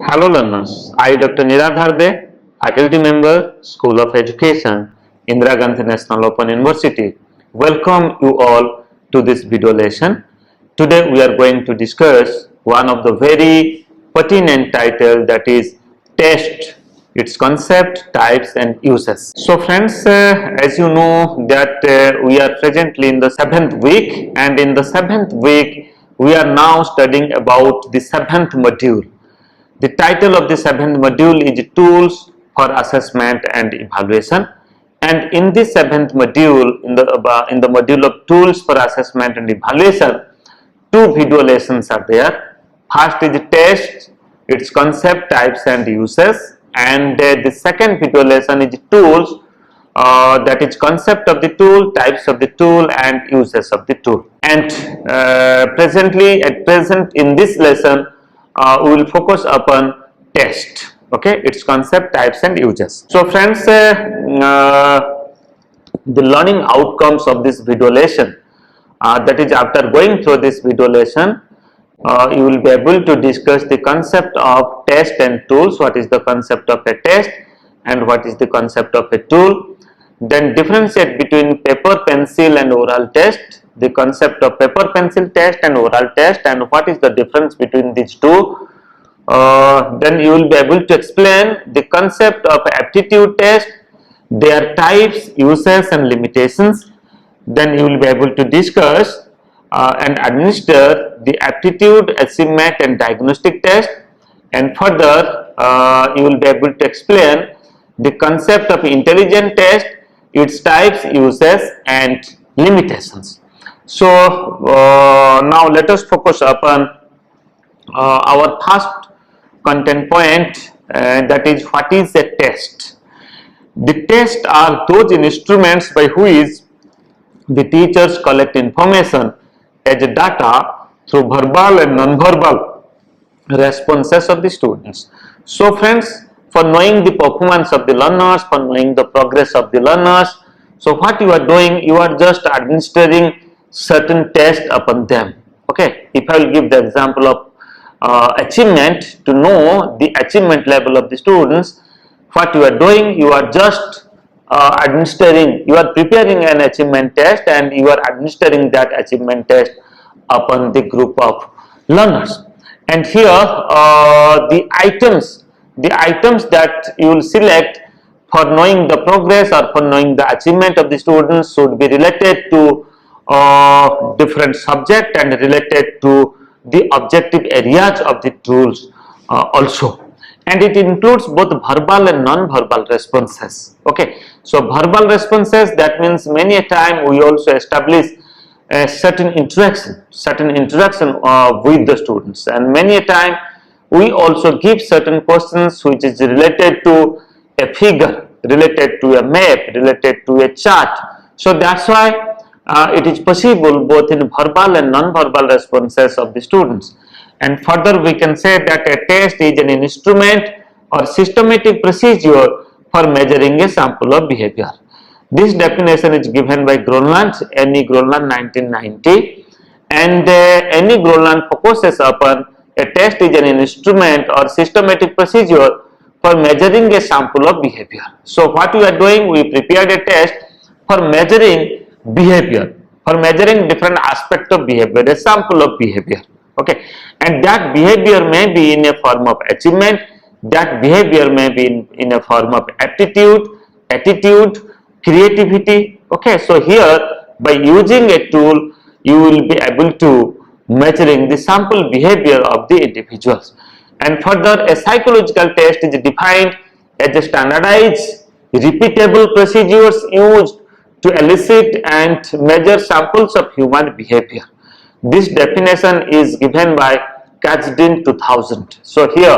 Hello learners, I Dr. Niradhar, faculty member, School of Education, Indira Gandhi National Open University. Welcome you all to this video lesson. Today we are going to discuss one of the very pertinent title, that is test, its concept, types and uses. So friends, as you know that we are presently in the 7th week, and in the 7th week we are now studying about the 7th module. The title of the 7th module is Tools for Assessment and Evaluation, and in this 7th module, in the module of Tools for Assessment and Evaluation, two video lessons are there. First is test, its concept, types and uses, and the second video lesson is tools, that is concept of the tool, types of the tool and uses of the tool. And at present in this lesson, we will focus upon test, okay, its concept, types and uses. So friends, the learning outcomes of this video lesson, that is after going through this video lesson, you will be able to discuss the concept of test and tools. What is the concept of a test and what is the concept of a tool? Then differentiate between paper, pencil and oral test, the concept of paper pencil test and oral test, and what is the difference between these two. Then you will be able to explain the concept of aptitude test, their types, uses and limitations. Then you will be able to discuss and administer the aptitude, achievement and diagnostic test, and further you will be able to explain the concept of intelligent test, its types, uses and limitations. So now let us focus upon our first content point, that is what is a test. The tests are those instruments by which the teachers collect information as data through verbal and non-verbal responses of the students. So friends, for knowing the performance of the learners, for knowing the progress of the learners, so what you are doing, you are just administering certain tests upon them. Okay, if I will give the example of achievement, to know the achievement level of the students, what you are doing, you are just administering, you are preparing an achievement test and you are administering that achievement test upon the group of learners. And here the items that you will select for knowing the progress or for knowing the achievement of the students should be related to different subject and related to the objective areas of the tools also, and it includes both verbal and non-verbal responses. Okay, so verbal responses, that means many a time we also establish a certain interaction with the students, and many a time we also give certain questions which is related to a figure, related to a map, related to a chart. So that's why it is possible both in verbal and non-verbal responses of the students. And further we can say that a test is an instrument or systematic procedure for measuring a sample of behavior. This definition is given by Groenland, N.E. Groenland 1990, and N.E. Groenland focuses upon a test is an instrument or systematic procedure for measuring a sample of behavior. So what we are doing, we prepared a test for measuring behavior, for measuring different aspects of behavior, a sample of behavior. Okay, and that behavior may be in a form of achievement, that behavior may be in a form of aptitude, attitude, creativity. Okay, so here by using a tool you will be able to measuring the sample behavior of the individuals. And further, a psychological test is defined as a standardized, repeatable procedures used to elicit and measure samples of human behavior. This definition is given by Katzdin 2000. So here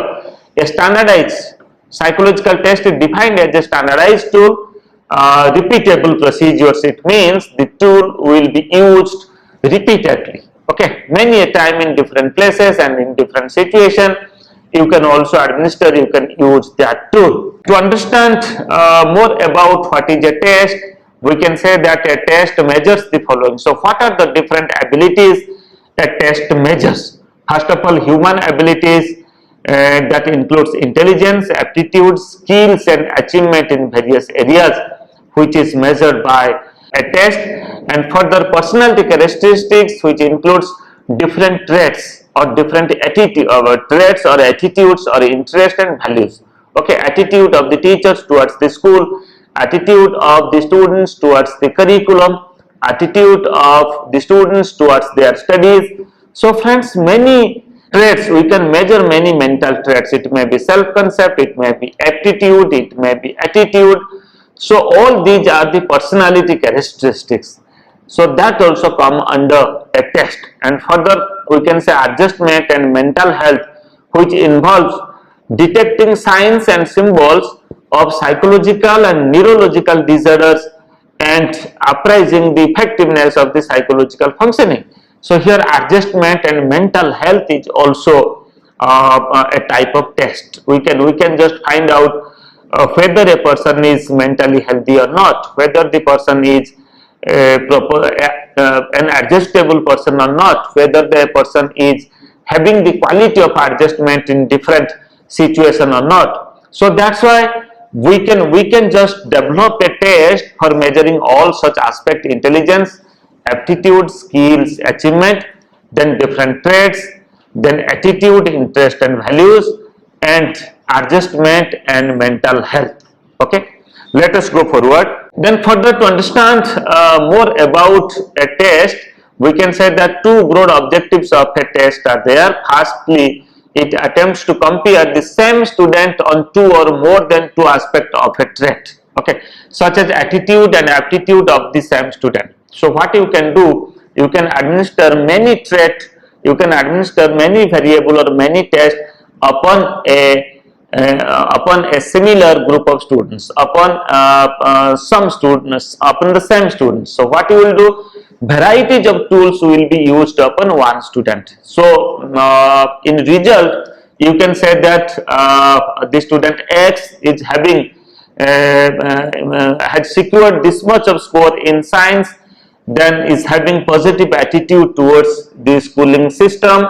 a standardized psychological test is defined as a standardized tool, repeatable procedures. It means the tool will be used repeatedly. Okay, many a time in different places and in different situations. You can also administer, you can use that tool. To understand more about what is a test, we can say that a test measures the following. So what are the different abilities a test measures? First of all, human abilities, that includes intelligence, aptitude, skills and achievement in various areas, which is measured by a test, and further personality characteristics, which includes different traits or different attitude traits or attitudes or interest and values. Okay, attitude of the teachers towards the school, attitude of the students towards the curriculum, attitude of the students towards their studies. So friends, many traits, we can measure many mental traits. It may be self-concept, it may be aptitude, it may be attitude. So all these are the personality characteristics. So that also come under a test. And further we can say adjustment and mental health, which involves detecting signs and symbols of psychological and neurological disorders and appraising the effectiveness of the psychological functioning. So here adjustment and mental health is also a type of test. We can just find out whether a person is mentally healthy or not, whether the person is an adjustable person or not, whether the person is having the quality of adjustment in different situation or not. So that's why we can just develop a test for measuring all such aspect: intelligence, aptitude, skills, achievement, then different traits, then attitude, interest and values, and adjustment and mental health. Okay, let us go forward. Then further, to understand more about a test, we can say that two broad objectives of a test are there. Firstly, it attempts to compare the same student on two or more than two aspects of a trait, okay, such as attitude and aptitude of the same student. So what you can do, you can administer many traits, you can administer many variable or many tests upon a similar group of students, upon some students, upon the same students. So what you will do, varieties of tools will be used upon one student. So in result, you can say that the student X is having had secured this much of score in science, then is having positive attitude towards the schooling system,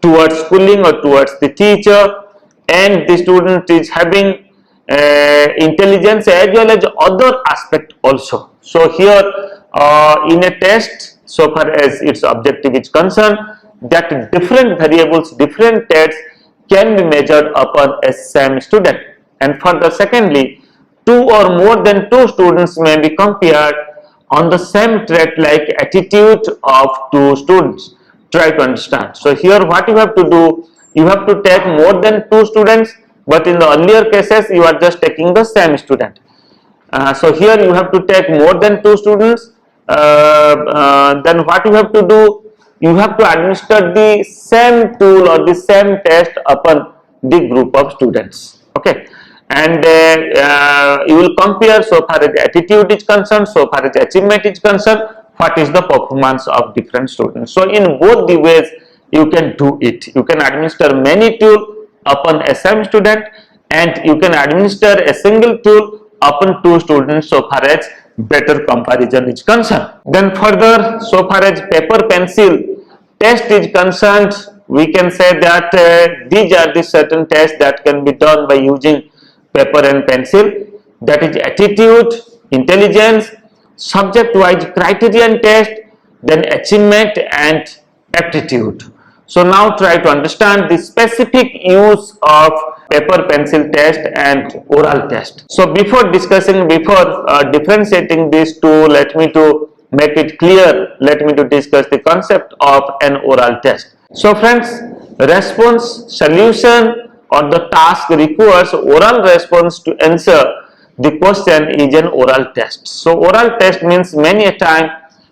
towards schooling or towards the teacher, and the student is having intelligence as well as other aspect also. So here in a test, so far as its objective is concerned, that different variables, different tests can be measured upon a same student. And further, secondly, two or more than two students may be compared on the same trait like attitude of two students. Try to understand. So here what you have to do, you have to take more than two students, but in the earlier cases you are just taking the same student. So here you have to take more than two students. Then what you have to do, you have to administer the same tool or the same test upon the group of students. Okay, and you will compare so far as attitude is concerned, so far as achievement is concerned, what is the performance of different students. So in both the ways you can do it. You can administer many tools upon a same student, and you can administer a single tool upon two students so far as better comparison is concerned. Then further, so far as paper pencil test is concerned, we can say that these are the certain tests that can be done by using paper and pencil, that is attitude, intelligence, subject wise criterion test, then achievement and aptitude. So now try to understand the specific use of paper pencil test and oral test. So before discussing, before differentiating these two, let me to make it clear, let me to discuss the concept of an oral test. So friends, response, solution or the task requires oral response to answer the question is an oral test. So oral test means many a time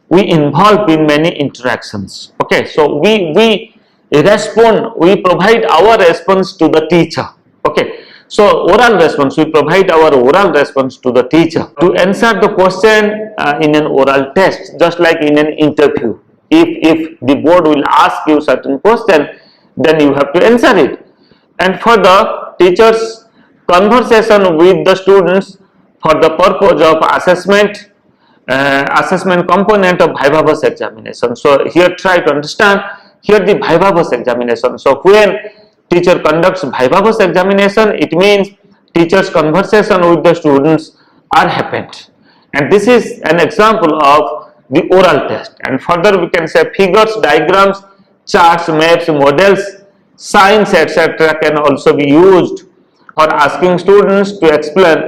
we involve in many interactions. Okay, so we respond, we provide our response to the teacher. Okay, so oral response, we provide our oral response to the teacher to answer the question in an oral test, just like in an interview. If the board will ask you certain question, then you have to answer it. And further, teachers conversation with the students for the purpose of assessment, assessment component of viva voce examination. So here try to understand, here the viva voce examination. So when teacher conducts viva examination, it means teacher's conversation with the students are happened, and this is an example of the oral test. And further we can say figures, diagrams, charts, maps, models, signs, etc. can also be used for asking students to explain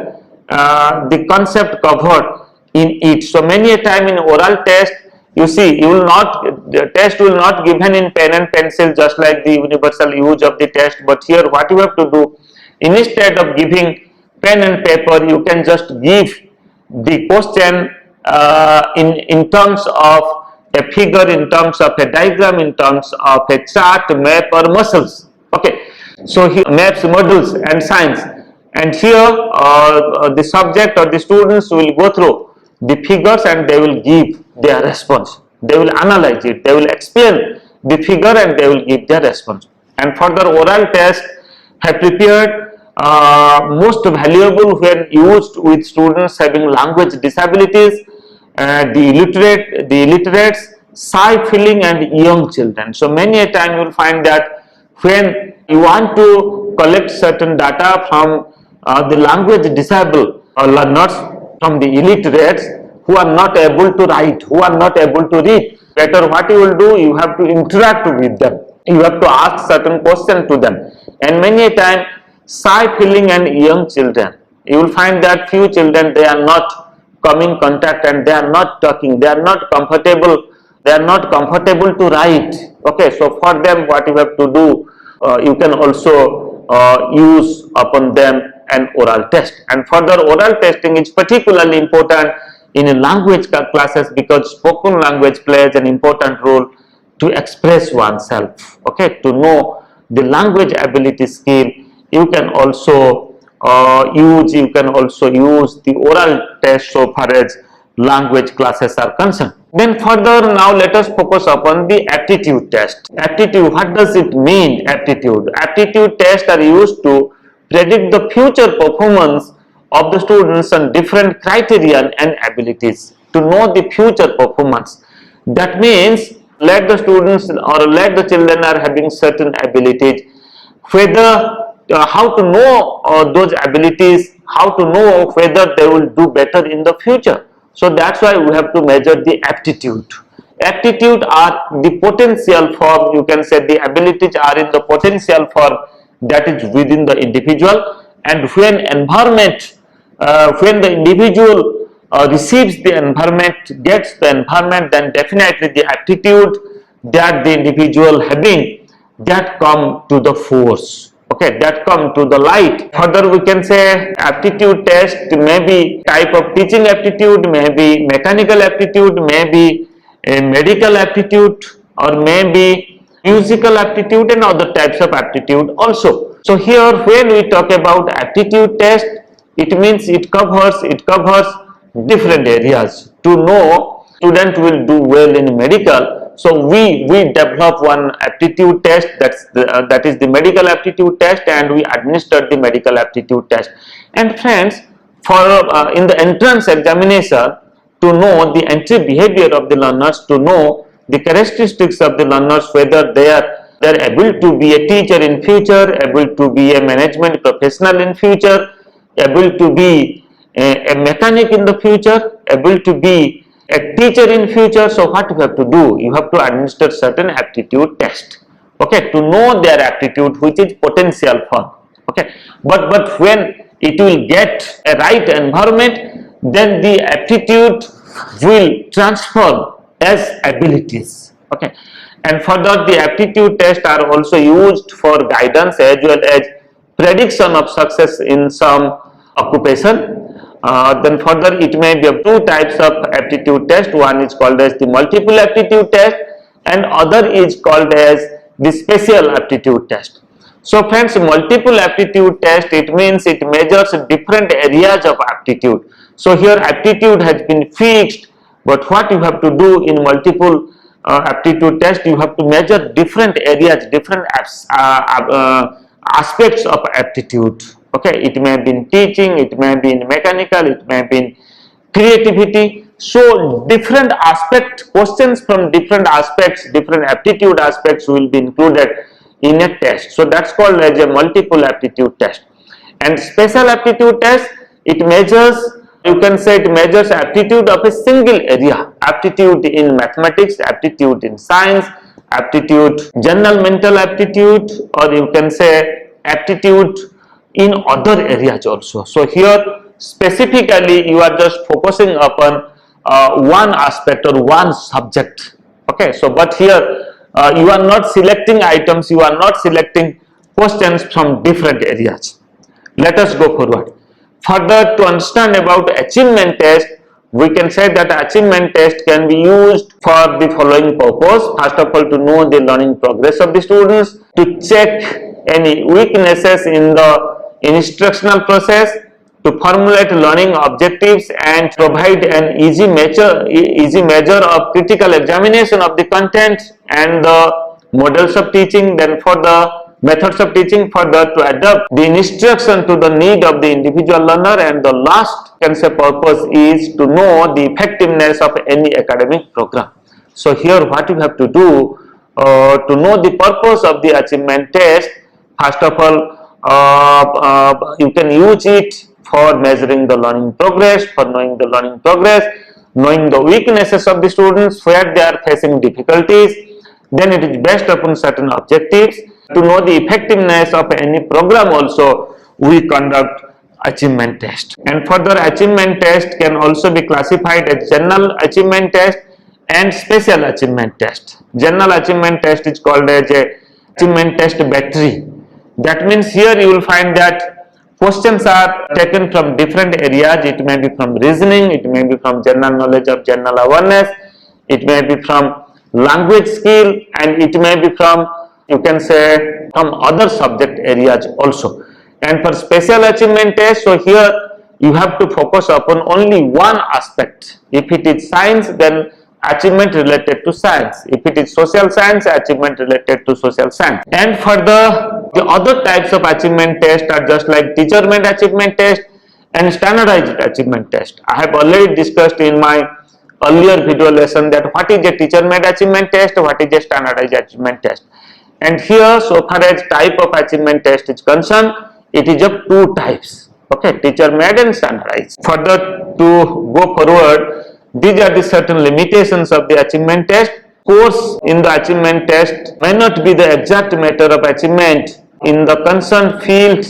the concept covered in it. So many a time in oral test, you see, the test will not given in pen and pencil just like the universal use of the test, but here what you have to do, instead of giving pen and paper, you can just give the question in terms of a figure, in terms of a diagram, in terms of a chart, map or muscles. Okay, so here maps, models and signs, and here the subject or the students will go through the figures and they will give their response. They will analyze it, they will explain the figure and they will give their response. And further, oral test have prepared most valuable when used with students having language disabilities, the illiterates, shy feeling and young children. So many a time you will find that when you want to collect certain data from the language disabled learners, from the illiterates who are not able to write, who are not able to read, better what you will do, you have to interact with them, you have to ask certain questions to them. And many a time shy feeling and young children, you will find that few children, they are not coming contact and they are not talking, they are not comfortable, to write. Okay, so for them what you have to do, you can also use upon them an oral test. And further, oral testing is particularly important in language classes because spoken language plays an important role to express oneself. Okay, to know the language ability skill, you can also use the oral test so far as language classes are concerned. Then further, now let us focus upon the aptitude test. Aptitude, what does it mean? Aptitude tests are used to predict the future performance of the students on different criteria and abilities. To know the future performance, that means let the students or let the children are having certain abilities, whether how to know those abilities, how to know whether they will do better in the future. So that's why we have to measure the aptitude. Aptitude are the potential form, you can say the abilities are in the potential form that is within the individual, and when environment, when the individual receives the environment, gets the environment, then definitely the aptitude that the individual having, that come to the force. Okay, that come to the light. Further, we can say aptitude test may be type of teaching aptitude, may be mechanical aptitude, may be a medical aptitude, or may be musical aptitude and other types of aptitude also. So here when we talk about aptitude test, it means it covers different areas. To know student will do well in medical, so we develop one aptitude test, that is the medical aptitude test, and we administer the medical aptitude test. And friends, for in the entrance examination, to know the entry behavior of the learners, to know the characteristics of the learners, whether they are able to be a teacher in future, able to be a management professional in future, able to be a mechanic in the future, able to be a teacher in future. So what you have to do, you have to administer certain aptitude test, okay, to know their aptitude, which is potential form. Okay, but when it will get a right environment, then the aptitude will transform as abilities. Okay, and further, the aptitude tests are also used for guidance as well as prediction of success in some occupation. Then further, it may be of two types of aptitude test. One is called as the multiple aptitude test and other is called as the special aptitude test. So friends, multiple aptitude test, it means it measures different areas of aptitude. So here aptitude has been fixed, but what you have to do in multiple aptitude test, you have to measure different areas, different aspects of aptitude. Okay, it may be in teaching, it may be in mechanical, it may be in creativity. So different questions from different aspects, different aptitude aspects will be included in a test. So that's called as a multiple aptitude test. And special aptitude test, it measures, you can say it measures aptitude of a single area, aptitude in mathematics, aptitude in science, aptitude, general mental aptitude, or you can say aptitude in other areas also. So here specifically you are just focusing upon one aspect or one subject. Okay, so but here you are not selecting items, you are not selecting questions from different areas. Let us go forward. Further, to understand about achievement test, we can say that achievement test can be used for the following purpose. First of all, to know the learning progress of the students, to check any weaknesses in the instructional process, to formulate learning objectives and provide an easy measure of critical examination of the content and the models of teaching. Then for the methods of teaching, further to adapt the instruction to the need of the individual learner, and the last can say purpose is to know the effectiveness of any academic program. So here what you have to do to know the purpose of the achievement test, first of all you can use it for measuring the learning progress, for knowing the learning progress, knowing the weaknesses of the students, where they are facing difficulties. Then it is based upon certain objectives. To know the effectiveness of any program also, we conduct achievement test. And further, achievement test can also be classified as general achievement test and special achievement test. General achievement test is called as a achievement test battery. That means here you will find that questions are taken from different areas. It may be from reasoning, it may be from general knowledge of general awareness, it may be from language skill, and it may be from, you can say, from other subject areas also. And for special achievement test, so here you have to focus upon only one aspect. If it is science, then achievement related to science. If it is social science, achievement related to social science. And further, the other types of achievement test are just like teacher-made achievement test and standardized achievement test. I have already discussed in my earlier video lesson that what is a teacher-made achievement test, what is a standardized achievement test. And here, so far as type of achievement test is concerned, it is of two types. Okay, teacher-made and standardized. Further, to go forward, these are the certain limitations of the achievement test. Scores in the achievement test may not be the exact matter of achievement in the concerned field,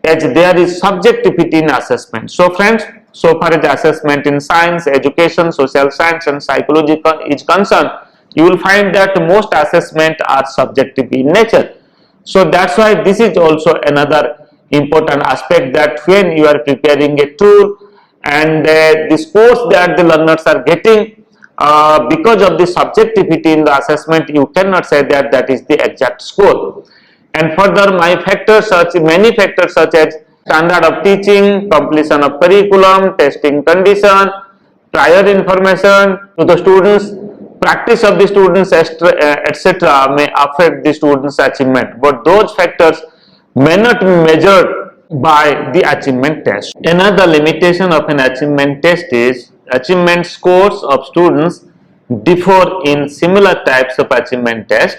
as there is subjectivity in assessment. So friends, so far as assessment in science, education, social science and psychology is concerned, you will find that most assessment are subjective in nature. So that's why this is also another important aspect, that when you are preparing a tool and the scores that the learners are getting, because of the subjectivity in the assessment, you cannot say that that is the exact score. And further, many factors such as standard of teaching, completion of curriculum, testing condition, prior information to the students, practice of the students, etc. may affect the students' achievement, but those factors may not be measured by the achievement test. Another limitation of an achievement test is achievement scores of students differ in similar types of achievement test.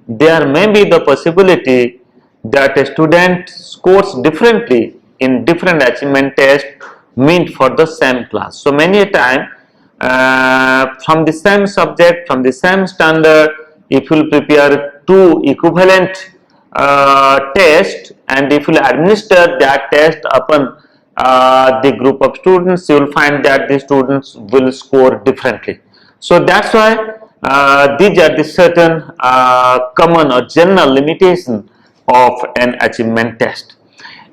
There may be the possibility that a student scores differently in different achievement tests meant for the same class. So many a time from the same subject, from the same standard, if you prepare two equivalent tests and if you administer that test upon the group of students, you will find that the students will score differently. So that's why these are the certain common or general limitation of an achievement test.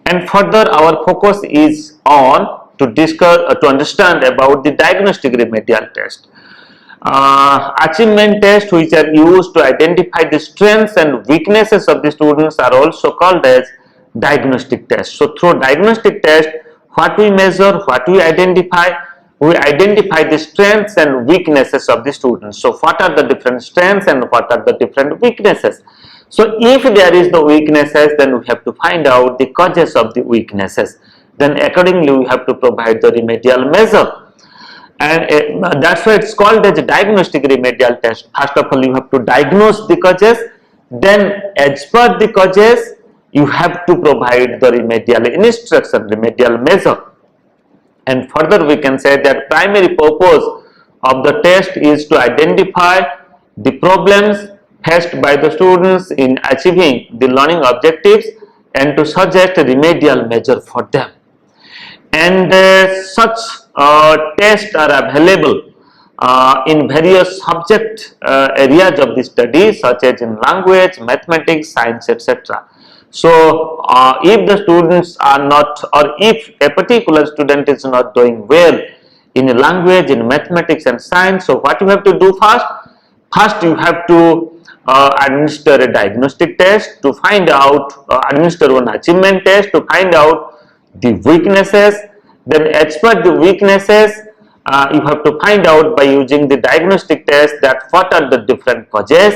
And further, our focus is on to discuss to understand about the diagnostic remedial test. Achievement tests which are used to identify the strengths and weaknesses of the students are also called as diagnostic tests. So through diagnostic test, what we measure, what we identify the strengths and weaknesses of the students. So what are the different strengths and what are the different weaknesses? So if there is the weaknesses, then we have to find out the causes of the weaknesses. Then accordingly we have to provide the remedial measure. And that's why it's called as a diagnostic remedial test. First of all, you have to diagnose the causes, then as per the causes, you have to provide the remedial instruction, remedial measure. And further we can say that primary purpose of the test is to identify the problems faced by the students in achieving the learning objectives and to suggest a remedial measure for them. And such tests are available in various subject areas of the study, such as in language, mathematics, science, etc. So if the students are not, or if a particular student is not doing well in a language, in mathematics and science, so what you have to do first? First you have to administer a diagnostic test to find out, administer one achievement test to find out the weaknesses. Then as per the weaknesses, you have to find out by using the diagnostic test that what are the different causes.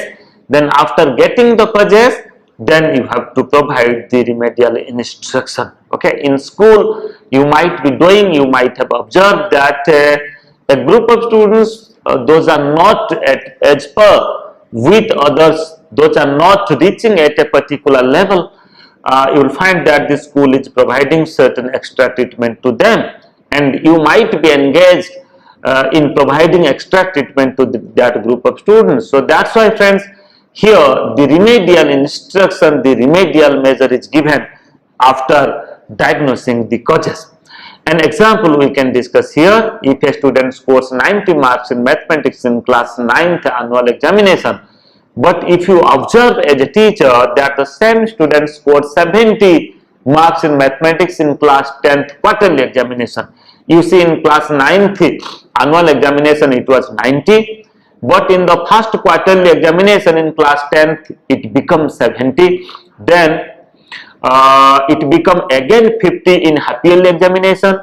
Then after getting the causes, then you have to provide the remedial instruction. Okay, in school you might be doing, you might have observed that a group of students, those are not as per with others, those are not reaching at a particular level, you will find that the school is providing certain extra treatment to them, and you might be engaged in providing extra treatment to that group of students. So that's why, friends, here the remedial instruction, the remedial measure is given after diagnosing the causes. An example we can discuss here: if a student scores 90 marks in mathematics in class 9th annual examination, but if you observe as a teacher that the same student scored 70 marks in mathematics in class 10th quarterly examination, you see in class 9th annual examination it was 90, but in the first quarterly examination in class 10th it becomes 70, then it become again 50 in half yearly examination,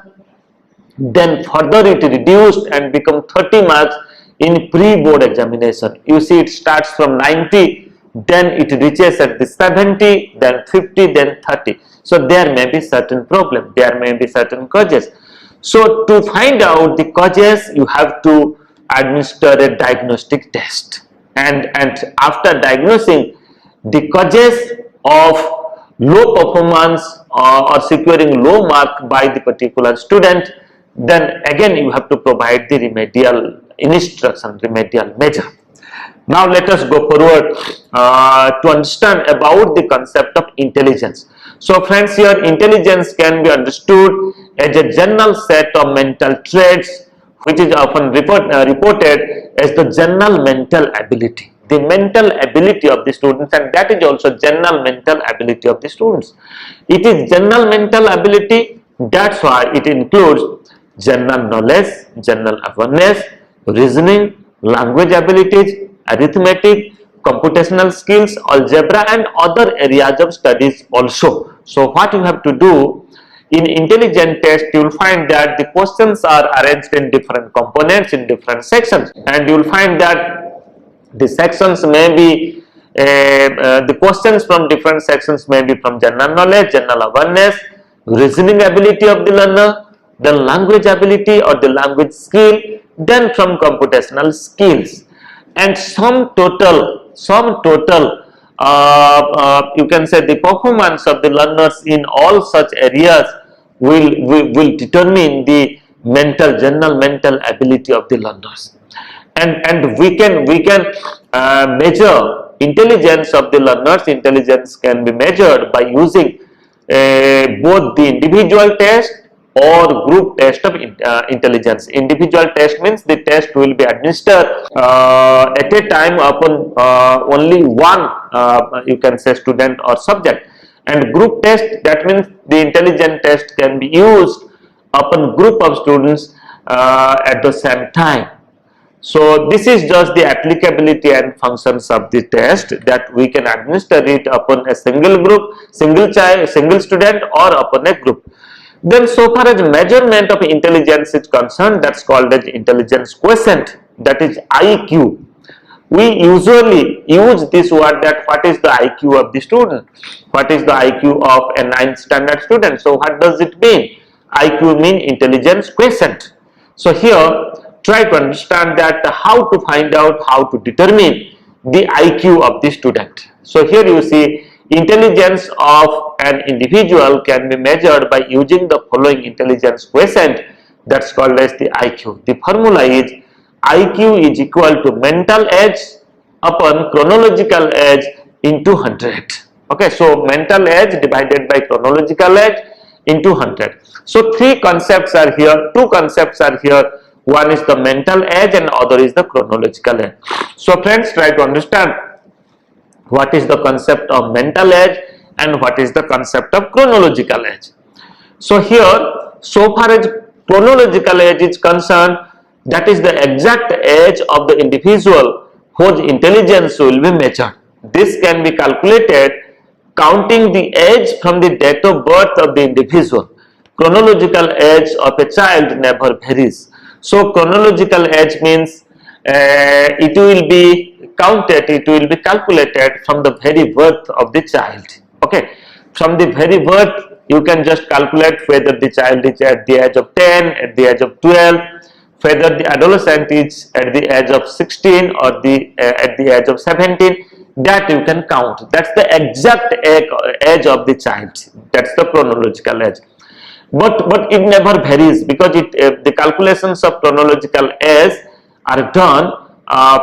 then further it reduced and become 30 marks in pre-board examination. You see it starts from 90, then it reaches at the 70, then 50, then 30. So there may be certain problem, there may be certain causes. So to find out the causes, you have to administer a diagnostic test, and after diagnosing the causes of low performance or securing low mark by the particular student, then again you have to provide the remedial instruction, remedial measure. Now let us go forward to understand about the concept of intelligence. So friends, here intelligence can be understood as a general set of mental traits which is often reported as the general mental ability, the mental ability of the students, and that is also general mental ability of the students. It is general mental ability, that's why it includes general knowledge, general awareness, reasoning, language abilities, arithmetic, computational skills, algebra and other areas of studies also. So what you have to do in intelligence test, you will find that the questions are arranged in different components, in different sections, and you will find that the sections may be the questions from different sections may be from general knowledge, general awareness, reasoning ability of the learner, then language ability or the language skill, then from computational skills, and some total you can say the performance of the learners in all such areas will determine the general mental ability of the learners, and we can measure intelligence of the learners. Intelligence can be measured by using both the individual test or group test of intelligence. Individual test means the test will be administered at a time upon only one you can say student or subject, and group test, that means the intelligence test can be used upon group of students at the same time. So this is just the applicability and functions of the test, that we can administer it upon a single group, single child, single student, or upon a group. Then so far as measurement of intelligence is concerned, that's called as intelligence quotient, that is IQ. We usually use this word, that what is the IQ of the student, what is the IQ of a 9th standard student. So what does it mean? IQ mean intelligence quotient. So here try to understand that how to find out, how to determine the IQ of the student. So here you see, intelligence of an individual can be measured by using the following intelligence quotient, that's called as the IQ. The formula is IQ is equal to mental age upon chronological age into 100. Okay, so mental age divided by chronological age into 100. So three concepts are here, two concepts are here. One is the mental age and other is the chronological age. So friends, try to understand what is the concept of mental age and what is the concept of chronological age. So here, so far as chronological age is concerned, that is the exact age of the individual whose intelligence will be measured. This can be calculated counting the age from the date of birth of the individual. Chronological age of a child never varies. So chronological age means it will be counted, it will be calculated from the very birth of the child. Okay, from the very birth you can just calculate whether the child is at the age of 10, at the age of 12, whether the adolescent is at the age of 16 or at the age of 17. That you can count. That's the exact age of the child. That's the chronological age. But it never varies, because the calculations of chronological age are done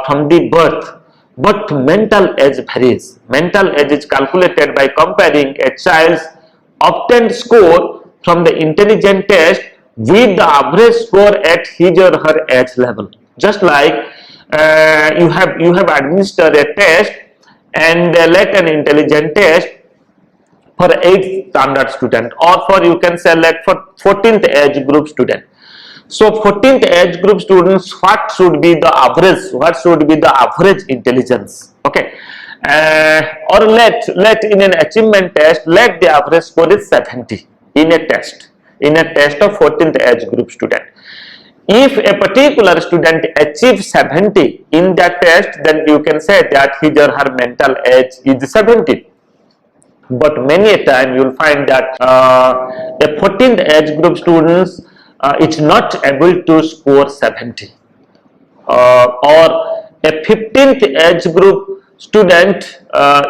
from the birth. But mental age varies. Mental age is calculated by comparing a child's obtained score from the intelligence test with the average score at his or her age level. Just like you have administered a test and let an intelligence test for 8th standard student, or for, you can select for 14th age group student. So 14th age group students, what should be the average? What should be the average intelligence? Okay, or let in an achievement test, let the average score is 70 in a test of 14th age group student. If a particular student achieves 70 in that test, then you can say that his or her mental age is 70. But many a time you will find that a 14th age group students is not able to score 70, or a 15th age group student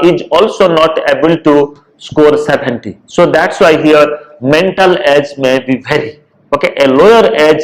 is also not able to score 70. So that's why here mental age may be vary. Okay, a lower age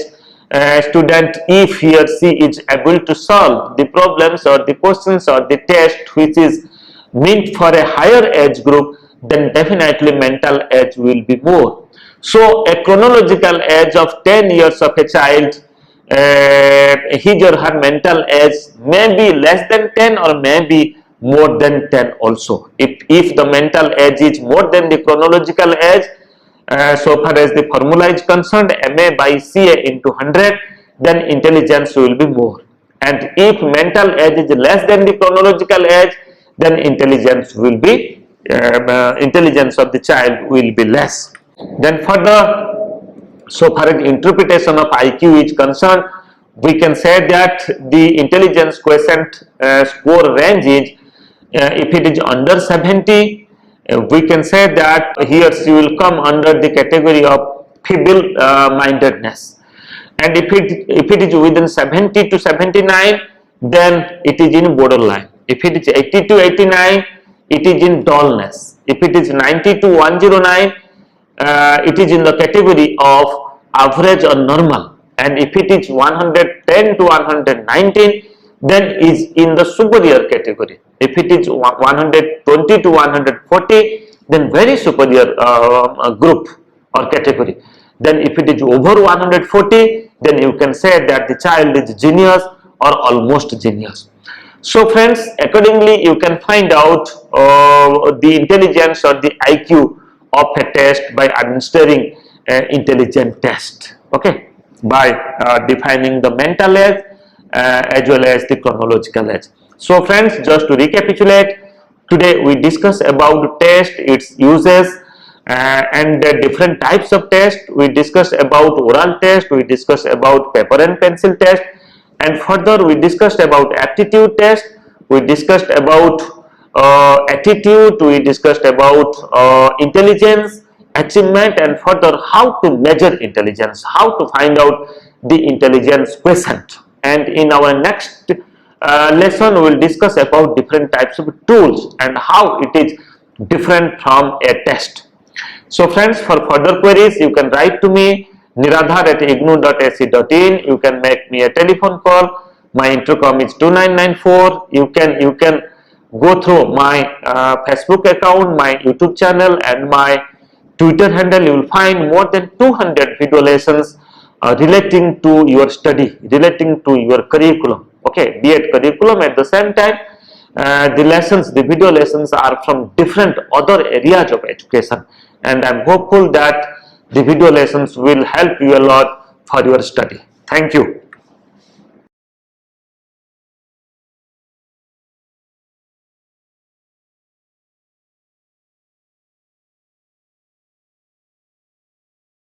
student, if he or she is able to solve the problems or the questions or the test which is meant for a higher age group, then definitely mental age will be more. So a chronological age of 10 years of a child, his or her mental age may be less than 10 or may be more than 10 also. If the mental age is more than the chronological age, so far as the formula is concerned, MA by CA into 100, then intelligence will be more. And if mental age is less than the chronological age, then intelligence will be intelligence of the child will be less. Then further, so far as interpretation of IQ is concerned, we can say that the intelligence quotient score range is, if it is under 70, we can say that he or she will come under the category of feeble mindedness, and if it is within 70 to 79, then it is in borderline. If it is 80 to 89, it is in dullness. If it is 90 to 109, it is in the category of average or normal, and if it is 110 to 119, then is in the superior category. If it is 120 to 140, then very superior group or category. Then if it is over 140, then you can say that the child is genius or almost genius. So friends, accordingly you can find out the intelligence or the IQ of a test by administering intelligence test, okay, by defining the mental age as well as the chronological age. So friends, just to recapitulate, today we discussed about test, its uses, and the different types of test. We discussed about oral test, we discussed about paper and pencil test, and further we discussed about aptitude test, we discussed about attitude, we discussed about intelligence, achievement, and further how to measure intelligence, how to find out the intelligence quotient. And in our next lesson we will discuss about different types of tools and how it is different from a test. So friends, for further queries you can write to me niradhar@ignou.ac.in. You can make me a telephone call. My intercom is 2994. You can go through my Facebook account, my YouTube channel and my Twitter handle. You will find more than 200 video lessons relating to your study, relating to your curriculum. Okay, be it curriculum. At the same time, the video lessons are from different other areas of education, and I'm hopeful that the video lessons will help you a lot for your study. Thank you.